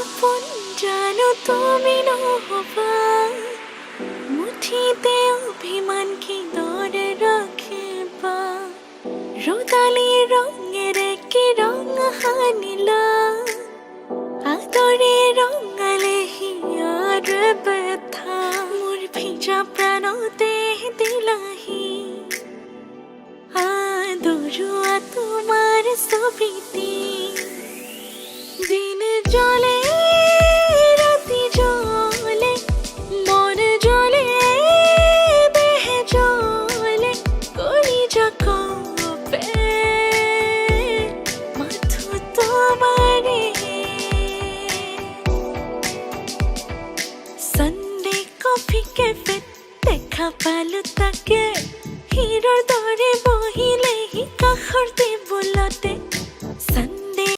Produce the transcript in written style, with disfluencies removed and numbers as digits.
আপন জানো তুমি নহবা মুঠিতে অভিমান কি দরে রাখিবা রোদালি রঙের কি রং হানিলা আদরে রঙালে হিয়ার ব্যথা মোর ভিজা প্রাণতে দিলাহি আদরুয়া তোমার ছবিটি দিন জলে রাতি জলে মন জলে দেহ জলে করি যাকবে মাথু তোমারে সন্ডে কফি ক্যাফে দেখা পালো তাকে হিরোর দরে বহিলে হি কাষৰ টেবুলতে